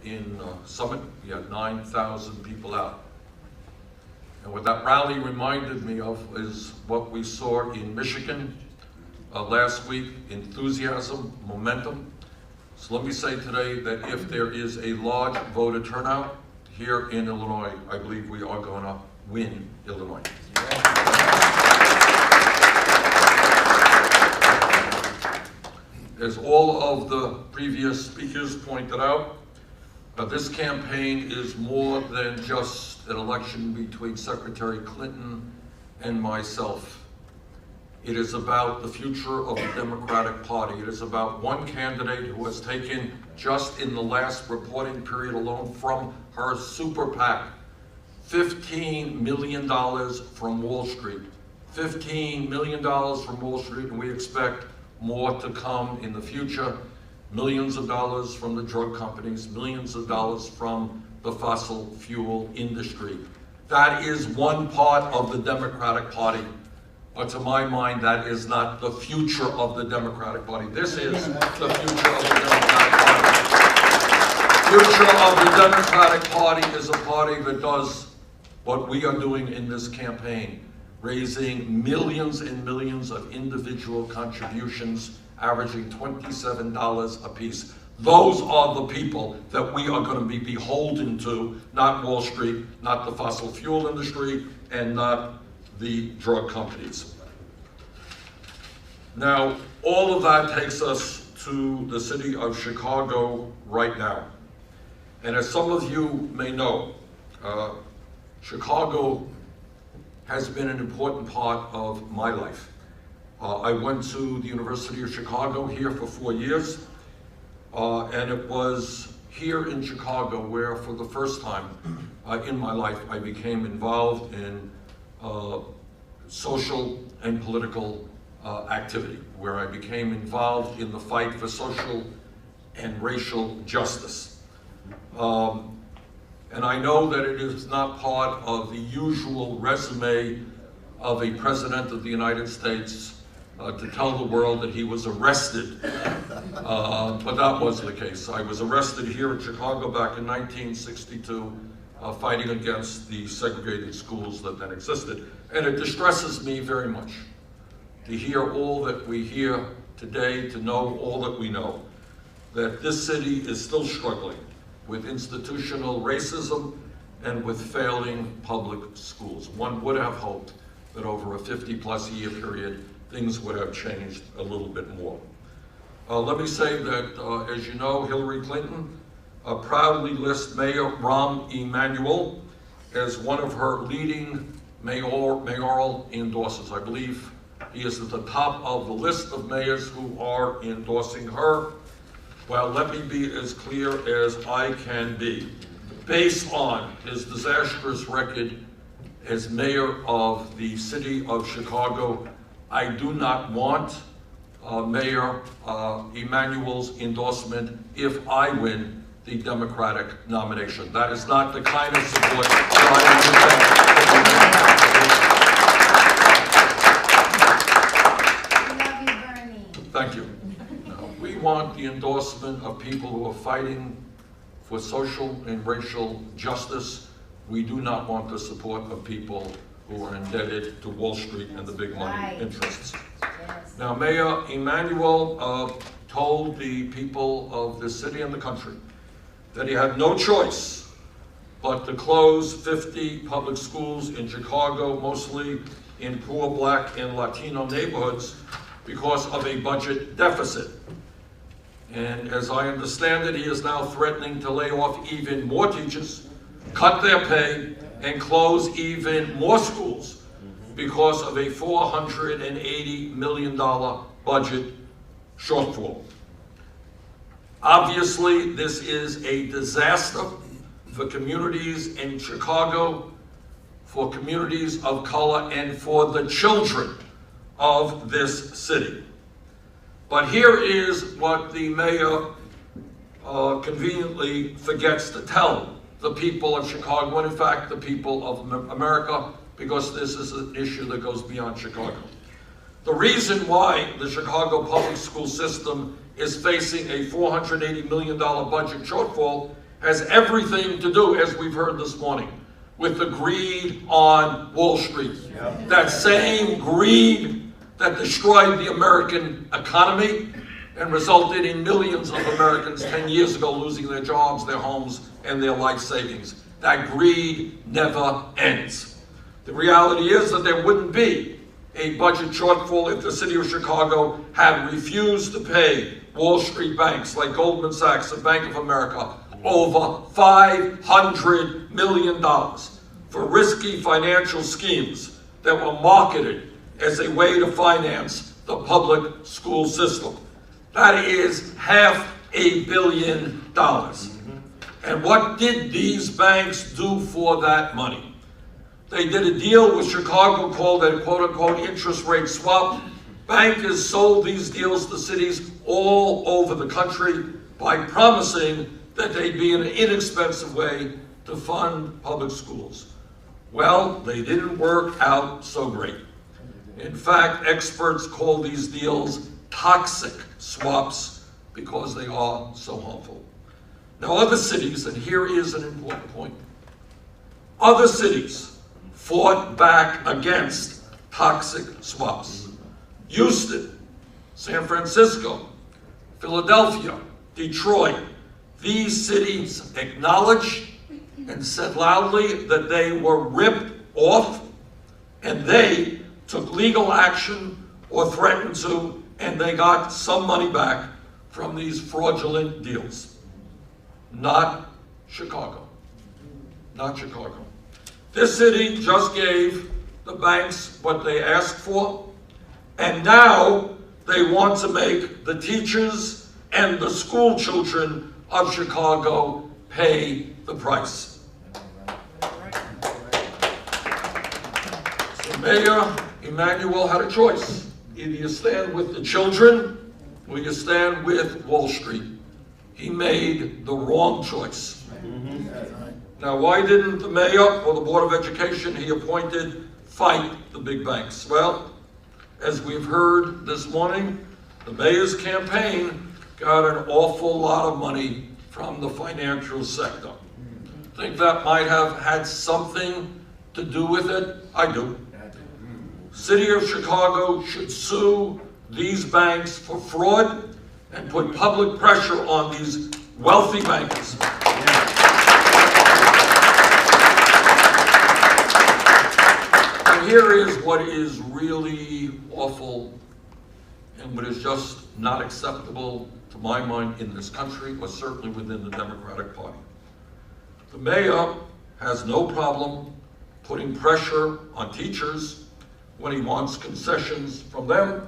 in Summit. We had 9,000 people out. And what that rally reminded me of is what we saw in Michigan last week: enthusiasm, momentum. So let me say today that if there is a large voter turnout here in Illinois, I believe we are going to win Illinois. As all of the previous speakers pointed out, this campaign is more than just an election between Secretary Clinton and myself. It is about the future of the Democratic Party. It is about one candidate who has taken, just in the last reporting period alone, from her super PAC, $15 million from Wall Street. $15 million from Wall Street, and we expect more to come in the future. Millions of dollars from the drug companies, millions of dollars from the fossil fuel industry. That is one part of the Democratic Party. But to my mind, that is not the future of the Democratic Party. This is the future of the Democratic Party. Future of the Democratic Party is a party that does what we are doing in this campaign, raising millions and millions of individual contributions, averaging $27 apiece. Those are the people that we are going to be beholden to, not Wall Street, not the fossil fuel industry, and not the drug companies. Now, all of that takes us to the city of Chicago right now. And as some of you may know, Chicago has been an important part of my life. I went to the University of Chicago here for 4 years, and it was here in Chicago where, for the first time in my life, I became involved in social and political activity, where I became involved in the fight for social and racial justice. And I know that it is not part of the usual resume of a president of the United States to tell the world that he was arrested, but that was the case. I was arrested here in Chicago back in 1962, fighting against the segregated schools that then existed. And it distresses me very much to hear all that we hear today, to know all that we know, that this city is still struggling with institutional racism and with failing public schools. One would have hoped that over a 50-plus year period, things would have changed a little bit more. Let me say that, as you know, Hillary Clinton proudly lists Mayor Rahm Emanuel as one of her leading mayoral endorsers. I believe he is at the top of the list of mayors who are endorsing her. Well, let me be as clear as I can be. Based on his disastrous record as mayor of the city of Chicago, I do not want Mayor Emanuel's endorsement if I win the Democratic nomination. That is not the kind of support that I love you, Bernie. Thank you. We want the endorsement of people who are fighting for social and racial justice. We do not want the support of people who are indebted to Wall Street and the big money interests. Yes. Now, Mayor Emanuel told the people of this city and the country that he had no choice but to close 50 public schools in Chicago, mostly in poor Black and Latino neighborhoods, because of a budget deficit. And as I understand it, he is now threatening to lay off even more teachers, cut their pay, and close even more schools because of a $480 million budget shortfall. Obviously, this is a disaster for communities in Chicago, for communities of color, and for the children of this city. But here is what the mayor conveniently forgets to tell the people of Chicago, and in fact the people of America, because this is an issue that goes beyond Chicago. The reason why the Chicago public school system is facing a $480 million budget shortfall has everything to do, as we've heard this morning, with the greed on Wall Street. Yep. That same greed that destroyed the American economy and resulted in millions of Americans 10 years ago losing their jobs, their homes, and their life savings. That greed never ends. The reality is that there wouldn't be a budget shortfall if the city of Chicago had refused to pay Wall Street banks like Goldman Sachs and Bank of America over $500 million for risky financial schemes that were marketed as a way to finance the public school system. That is $500 million. And what did these banks do for that money? They did a deal with Chicago called a quote-unquote interest rate swap. Bankers sold these deals to cities all over the country by promising that they'd be an inexpensive way to fund public schools. Well, they didn't work out so great. In fact, experts call these deals toxic swaps because they are so harmful. Now, other cities, and here is an important point, other cities fought back against toxic swaps. Houston, San Francisco, Philadelphia, Detroit, these cities acknowledged and said loudly that they were ripped off, and they took legal action or threatened to, and they got some money back from these fraudulent deals. Not Chicago. Not Chicago. This city just gave the banks what they asked for, and now they want to make the teachers and the school children of Chicago pay the price. So Mayor Emanuel had a choice. Either you stand with the children or you stand with Wall Street. He made the wrong choice. Now, why didn't the mayor or the Board of Education he appointed fight the big banks? Well, as we've heard this morning, the mayor's campaign got an awful lot of money from the financial sector. Think that might have had something to do with it? I do. City of Chicago should sue these banks for fraud and put public pressure on these wealthy bankers. And here is what is really awful and what is just not acceptable to my mind in this country, or certainly within the Democratic Party. The mayor has no problem putting pressure on teachers when he wants concessions from them.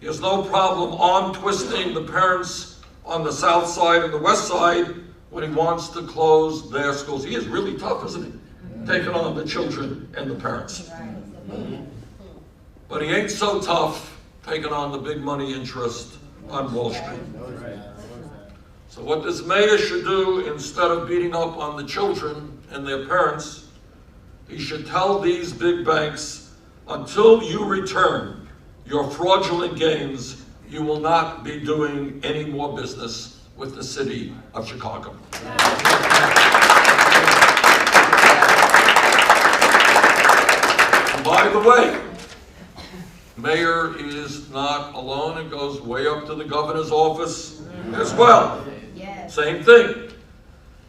He has no problem arm twisting the parents on the south side and the west side when he wants to close their schools. He is really tough, isn't he? Taking on the children and the parents. But he ain't so tough taking on the big money interest on Wall Street. So what this mayor should do, instead of beating up on the children and their parents, he should tell these big banks, until you return your fraudulent gains, you will not be doing any more business with the city of Chicago. And by the way, mayor is not alone. It goes way up to the governor's office as well. Same thing.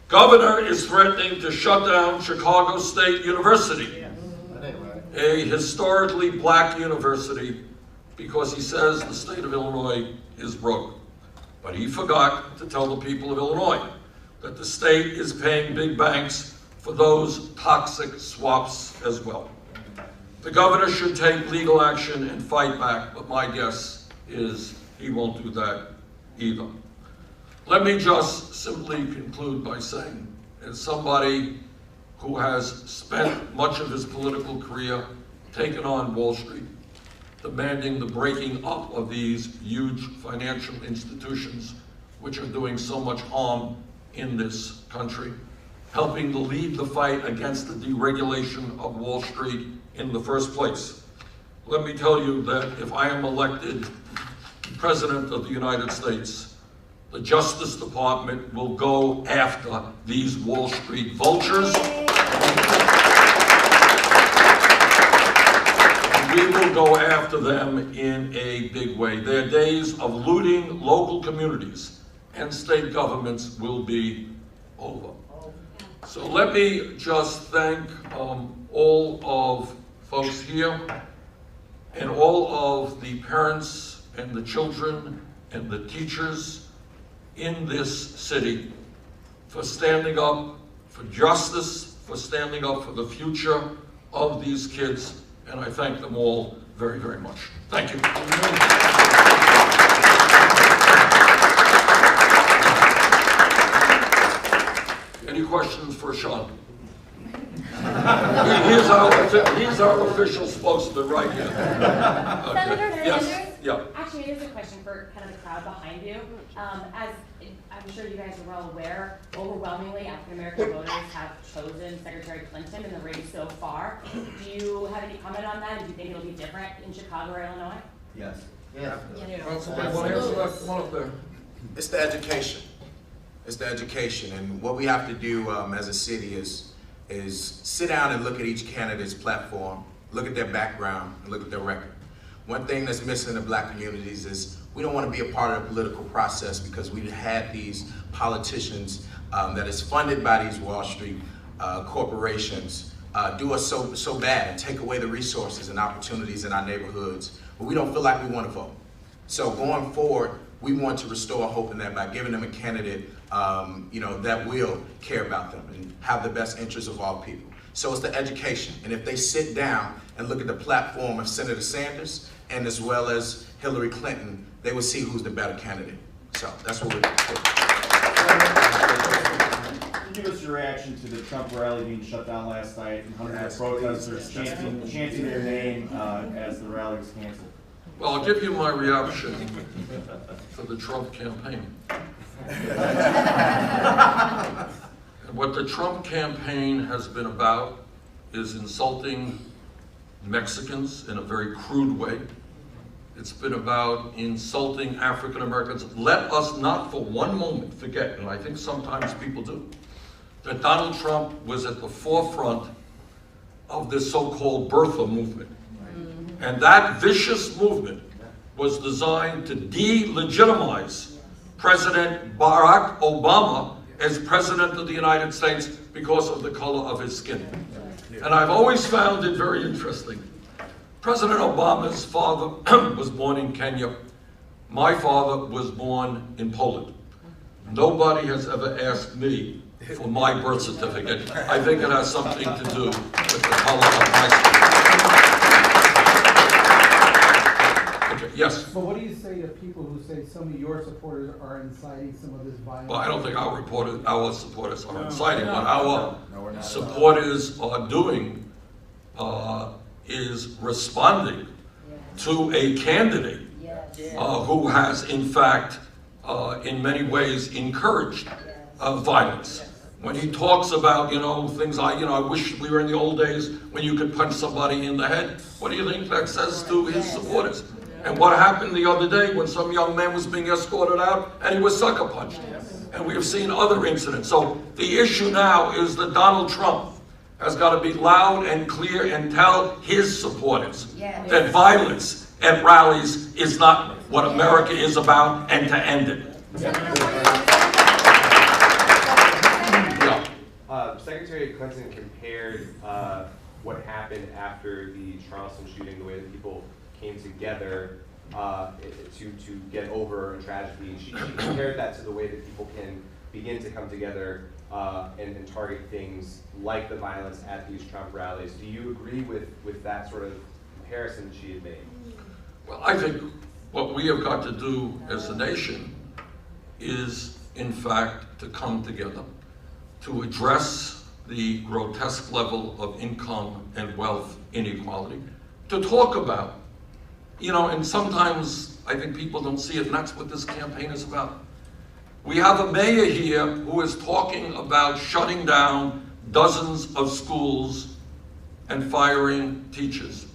Governor is threatening to shut down Chicago State University, a historically black university, because he says the state of Illinois is broke. But he forgot to tell the people of Illinois that the state is paying big banks for those toxic swaps as well. The governor should take legal action and fight back, but my guess is he won't do that either. Let me just simply conclude by saying, as somebody who has spent much of his political career taking on Wall Street, demanding the breaking up of these huge financial institutions which are doing so much harm in this country, helping to lead the fight against the deregulation of Wall Street in the first place. Let me tell you that if I am elected President of the United States, the Justice Department will go after these Wall Street vultures. We will go after them in a big way. Their days of looting local communities and state governments will be over. So let me just thank all of folks here and all of the parents and the children and the teachers in this city for standing up for justice, for standing up for the future of these kids, and I thank them all very, very much. Thank you. Any questions for Sean? He's our official spokesman right here. Okay. Senator Yes. Sanders? Yeah. Actually, it is a question for kind of the crowd behind you. As I'm sure you guys are well aware, overwhelmingly African-American voters have chosen Secretary Clinton in the race so far. Do you have any comment on that? Do you think it'll be different in Chicago or Illinois? Yes. Yeah. Somebody want to answer that? Come on up there. It's the education. It's the education, and what we have to do as a city is sit down and look at each candidate's platform, look at their background, and look at their record. One thing that's missing in the black communities is we don't want to be a part of the political process because we've had these politicians that is funded by these Wall Street corporations do us so bad and take away the resources and opportunities in our neighborhoods, but we don't feel like we want to vote. So going forward, we want to restore hope in that by giving them a candidate that will care about them and have the best interests of all people. So it's the education. And if they sit down and look at the platform of Senator Sanders and as well as Hillary Clinton, they will see who's the better candidate. So that's what we're doing. Give us your reaction to the Trump rally being shut down last night and hundreds of protesters chanting their name as the rally was canceled. Well, I'll give you my reaction to the Trump campaign. And what the Trump campaign has been about is insulting Mexicans in a very crude way. It's been about insulting African Americans. Let us not for one moment forget, and I think sometimes people do, that Donald Trump was at the forefront of this so-called birther movement. And that vicious movement was designed to delegitimize President Barack Obama as President of the United States because of the color of his skin. And I've always found it very interesting. President Obama's father was born in Kenya. My father was born in Poland. Nobody has ever asked me for my birth certificate. I think it has something to do with the color of my skin. Yes. So what do you say to people who say some of your supporters are inciting some of this violence? Well, I don't think our supporters are inciting. What our supporters are doing is responding to a candidate who has, in fact, in many ways encouraged violence. When he talks about, things like, I wish we were in the old days when you could punch somebody in the head. What do you think that says to his supporters? And what happened the other day when some young man was being escorted out and he was sucker punched? And we have seen other incidents. So the issue now is that Donald Trump has got to be loud and clear and tell his supporters that violence at rallies is not what America is about, and to end it. Secretary Clinton compared what happened after the Charleston shooting, the way that people came together to get over a tragedy. She compared that to the way that people can begin to come together and target things like the violence at these Trump rallies. Do you agree with that sort of comparison that she had made? Well, I think what we have got to do as a nation is, in fact, to come together, to address the grotesque level of income and wealth inequality, to talk about, and sometimes I think people don't see it, and that's what this campaign is about. We have a mayor here who is talking about shutting down dozens of schools and firing teachers.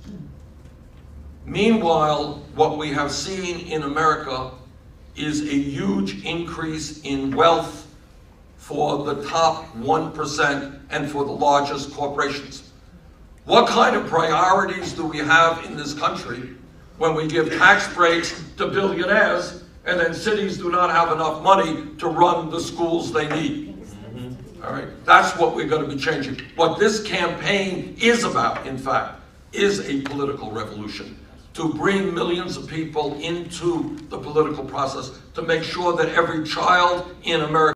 Meanwhile, what we have seen in America is a huge increase in wealth for the top 1% and for the largest corporations. What kind of priorities do we have in this country when we give tax breaks to billionaires and then cities do not have enough money to run the schools they need? All right, that's what we're going to be changing. What this campaign is about, in fact, is a political revolution, to bring millions of people into the political process, to make sure that every child in America